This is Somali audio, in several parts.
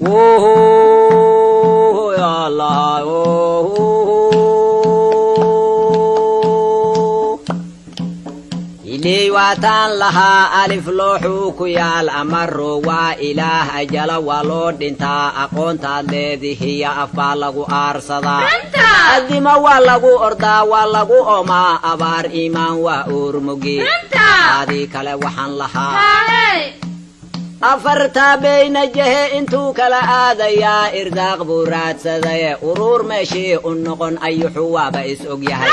اوه يا الله اوه إلي واتان لها ألف لوحوك يا الأمر وإله أجل ولود انتا أقونت الذي هي أفالغو أرصدا أدم ولغو أردا ولغو أما أبار إيمان وأورمجي هذه كلا وحن لها أفرتا بين جه انتو كلا آذيا إرداق بورات سذي أرور ماشي النقن أي حواب إسوق يهي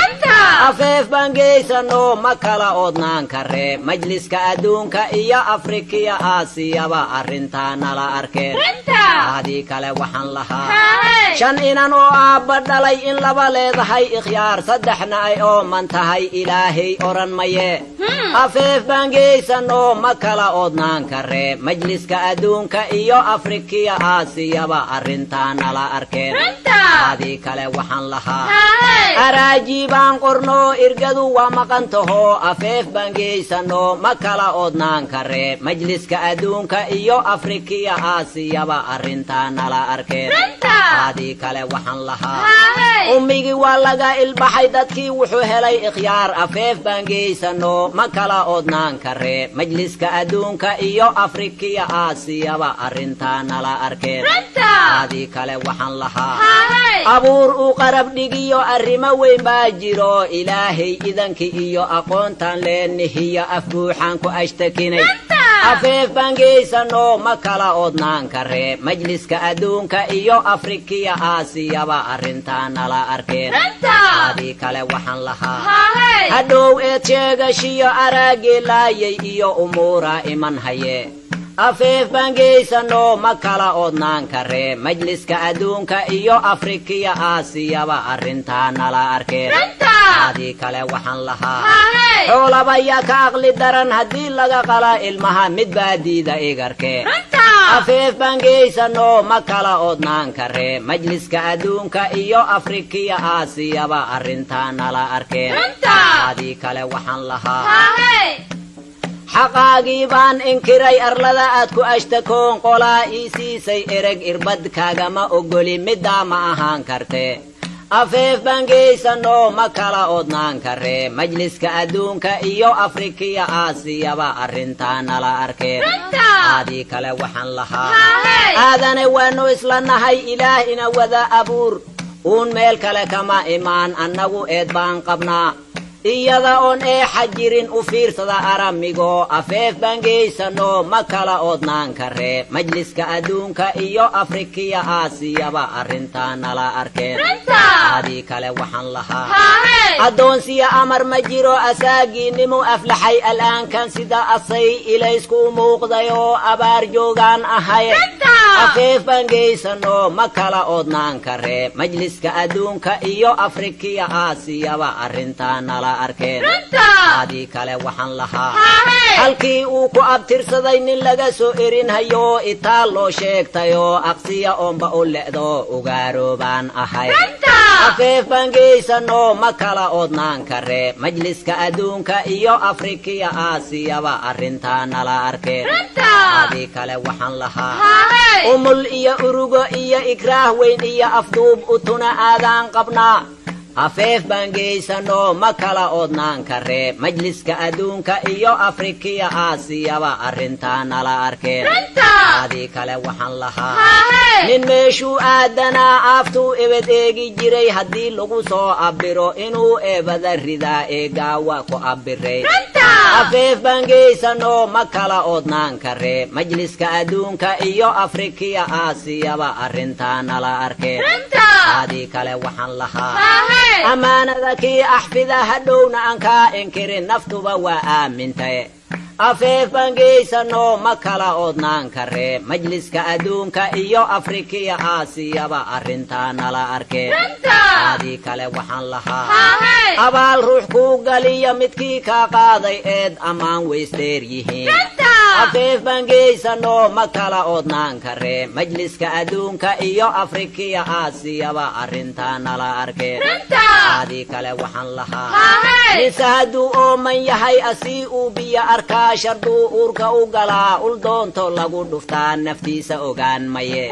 أفيف بانجيسا نو مكالا أودنان كاري مجلس كأدون كإيا أفريقيا آسيا وأرنتا نالا أركين هذه كلا وحن لها شان إنا نو أبدالي إن لباليض هاي إخيار صدحنا أي أو منتهي إلهي أوران ميه أفيف بانجيسا نو مكالا أودنان كاري مجلس كأدون كإيا أفريقيا آسيا وأرنتا نالا أركين هذه كلا وحن لها أراجي بان قرنو إرقدو ومقنتهو أفيف بانجيسانو مكالا أودنان كاري مجلس كأدون كإيو أفريقيا آسيا وأرنتا نالا أركين هذه كلا وحن لها أميقي واللغا البحي دادكي وحو هلي إخيار أفيف بانجيسانو مكالا أودنان كاري مجلس كأدون كإيو أفريقيا آسيا وأرنتا نالا أركين هذه كلا وحن لها أبور أقرب ديجيو الرما وين باجرو إلهي إذنك إيو أقونتان لأن هي أفبوحانكو أشتكيني أفيف بانجيسانو مكالا أودنان كاري مجلس كأدون كإيو أفريقيا آسيا وأرنتا نالا أركين هذه كلا وحن لها هدو إتشيغشيو أراجي لاي إيو أمورا إمان هيه أفيف بانجيسانو مكالا أودنان كاري مجلس كأدون كإيو أفريقيا آسيا وأرنتا نالا أركين هذه كلا وحن لها حولا بيا كاغلي درن هدي لغا قلا المها مدبادي دا إيغاركي أفيف بانجيسانو مكالا أودنان كاري مجلس كأدون كإيو أفريقيا آسيا وأرنتا نالا أركين هذه كلا وحن لها حقاقي بان انكري أرلدا أدكو أشتكون قولا إيسي سي إرق إرباد كاغما أقولي مدى معهان كارتي أفيف بانجيسانو مكالا أودنان كاري مجلس كأدون كإيو أفريقيا آسيا وأرنتا نالا أركين هذه كلا وحن لها آذان وانو إسلانا هاي إلهنا وذا أبور un meel kale kama imaan annagu eed baan qabnaa iyada oon xajirin u fiirsada aramigo afeef baan geysano ma kala oodnaan karee majliska adduunka iyo Afrikiya Aasiyaba arrintan nala arkeen hadii kale waxaan lahaa adoonsiya amar ma jiro asaagiinimo aflaxay alaan kan sida asay ilaysku muuqdayo abaar joogan ahay afeef baan geysano ma kala oodnaan karee majliska adduunka iyo Afrikiya Aasiyaba arrintan nala arkeen hadii kale waxaan lahaa halkii uu ku abtirsaday nin laga soo erin hayo itaalo sheegtayo aqsiya oonba u leedo ugaarobaan ahay afeef baan geysano ma kala oodnaan karee majliska adduunka iyo Afrikiya Aasiyaba arrintan nala arkeen hadii kale waxaan lahaa umul iyo urugo iyo ikraah weyn iyo afduub utuna aadaan qabnaa afeef baan geysano ma kala oodnaan karee majliska adduunka iyo Afrikiya Aasiyaba arrintan nala arkeen hadii kale waxaan lahaa nin meeshuu aadanaa aftuu ebed eegi jiray haddii lagu soo abiro inuu eebada ridaa eegaawa ku abiray afeef baan geysano ma kala oodnaan karee majliska adduunka iyo Afrikiya Aasiyaba arrintan nala arkeen hadii kale waxaan lahaa amaanada kii axfida hadhowna aan ka inkirin naftuba waa aamintay afeef baan geysano ma kala oodnaan karee majliska adduunka iyo Afrikiya Aasiyaba arrintan nala arkeen hadii kale waxaan lahaa abaal ruux ku galiya midkii ka qaaday eed amaan weysteer yihiin afeef baan geysano ma kala oodnaan karee majliska adduunka iyo afrikiya aasiyaba arrintaa nala arkeen aadii kale waxaan lahaa mise hadduu ooman yahay asii uu biyo arkaa sharduu uurka u galaa ul doonto lagu dhuftaa naftiisa ogaan maye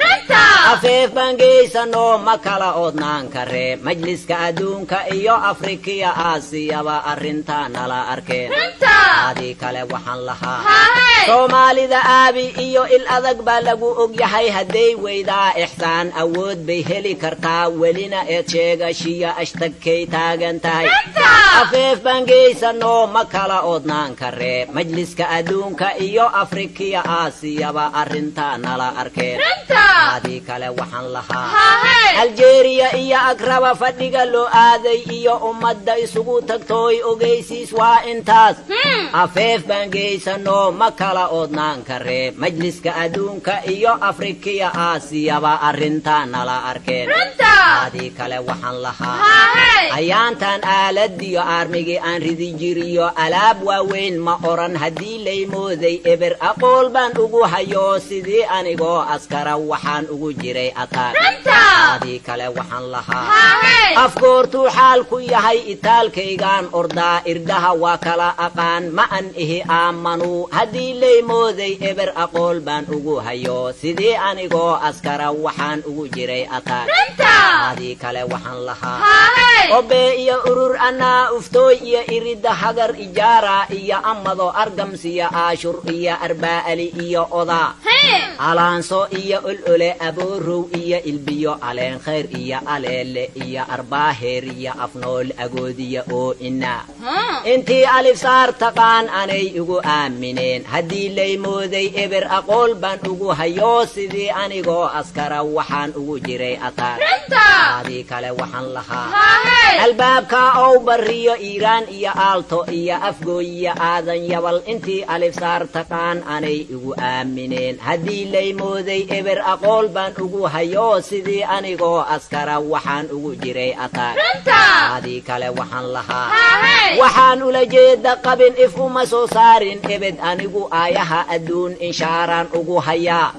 afeef baan geysano ma kala oodnaan karee majliska adduunka iyo afrikiya aasiyaba arrintaa nala arkeen aadii kale waxaan lahaa soomaalida aabi iyo il adag baa lagu og yahay hadday weydaa ixsaan awood bay heli kartaa welina eed sheegashiya ashtagkay taagan tahay afeef baan geysano ma kala oodnaan karee majliska adduunka iyo afrikiya aasiyaba arrintaa nala arkeen aadii kale waxaan lahaa aljeeriya iyo agraba fadhiga loo aaday iyo ummadda isugu tagtooy ogeysiis waa intaas afeef baan geysano ma kala oodnaan karee majliska adduunka iyo afrikiya aasiyaba arrintaa nala arkeen aadii kale waxaan lahaa ayaantan aaladiyo aarmigii aan ridi jiriyo alaab waaweyn ma oran haddii lay mooday eber aqool baan ugu hayo sidii anigoo askara waxaan ugu jiray ataag aadii kale waxaan lahaa afgoortuu xaalku yahay itaalkaygaan ordaa irdaha waa kala aqaan ma an ihi aamanuu haddii lay mooday eber aqool baan ugu hayo sidii anigoo askara waxaan ugu jiray ataag aadii kale waxaan lahaa obe iyo urur anaa uftooy iyo irida hagar ijaara iyo amado argamsiyo aashur iyo arbaa'ali iyo odaa alaanso iyo olole aboorow iyo ilbiyo aleen khayr iyo aleele iyo arbaaheer iyo afnool agoodiya oo inaa intii alif saar taqaan anay igu aamineen haddii lay mooday eber aqool baan ugu hayo sidii anigoo askara waxaan ugu jiray ataag aadii kale waxaan lahaa albaabka ow bariyo iiraan iyo aalto iyo afgooy iyo aadan yabal intii alif saar taqaan anay igu aamineen haddii lay mooday eber aqool baan ugu hayo sidii anigoo askara waxaan ugu jiray ataag aadii kale waxaan lahaa waxaan ula jeeda qabin if uma soo saarin ebed anigu aayaha adduun inshaaraan ugu hayaa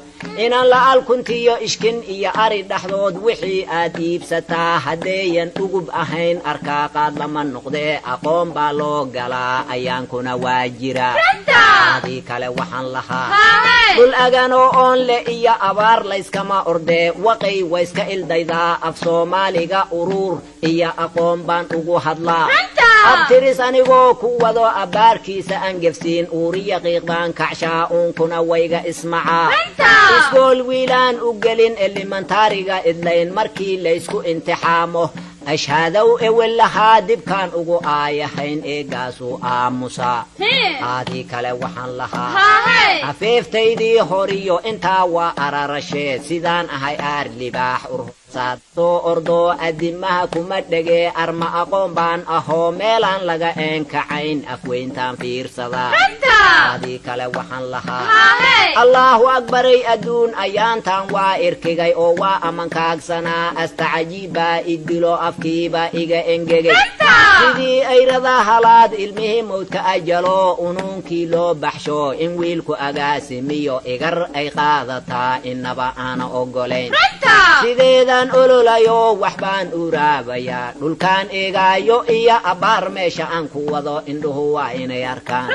inaan la alkuntiyo ishkin iyo ari dhaxdood wixii aad iibsataa haddeeyan ugub ahayn arkaa qaad lama noqdee aqoon baa loo galaa ayaankuna waa jira aadii kale waxaan lahaa dhul aganoo oon le iyo abaar layskama ordee waqay wayska ildaydaa af soomaaliga uruur iyo aqoon baan ugu hadlaa abtiris anigoo ku wado abbaarkiisa aan gefsiin uuriya qiiqbaan kacshaa uunkuna wayga ismacaa isgool wiilaan u gelin elementaariga idlayn markii laysku imtixaamo ashhaadow ewel lahaa dibkaan ugu aayahayn eegaasuu aamusaa aadii kale waxaan lahaa afeeftaydii horiyo intaa waa ararashee sidaan ahay aar libaax ursaad soo ordoo adimaha kuma dhegee arma aqoon baan ahoo meelaan laga eenkacayn afweyntaan fiirsadaa aadii kale waxaan lahaa allaahu akbaray adduun ayaantaan waa irkigay oo waa amankaagsanaa astacajiibbaa idilo afkiiba iga engegay sidii ayrada halaad ilmihii mawdka ajalo unuunkii loo baxsho in wiilku agaasimiyo igar ay qaadataa inaba aana ogolayn sideedaan ololayo wax baan u raabayaa dhulkaan eegaayo iyo abbaar meesha aan ku wado indhuhu waa inay arkaan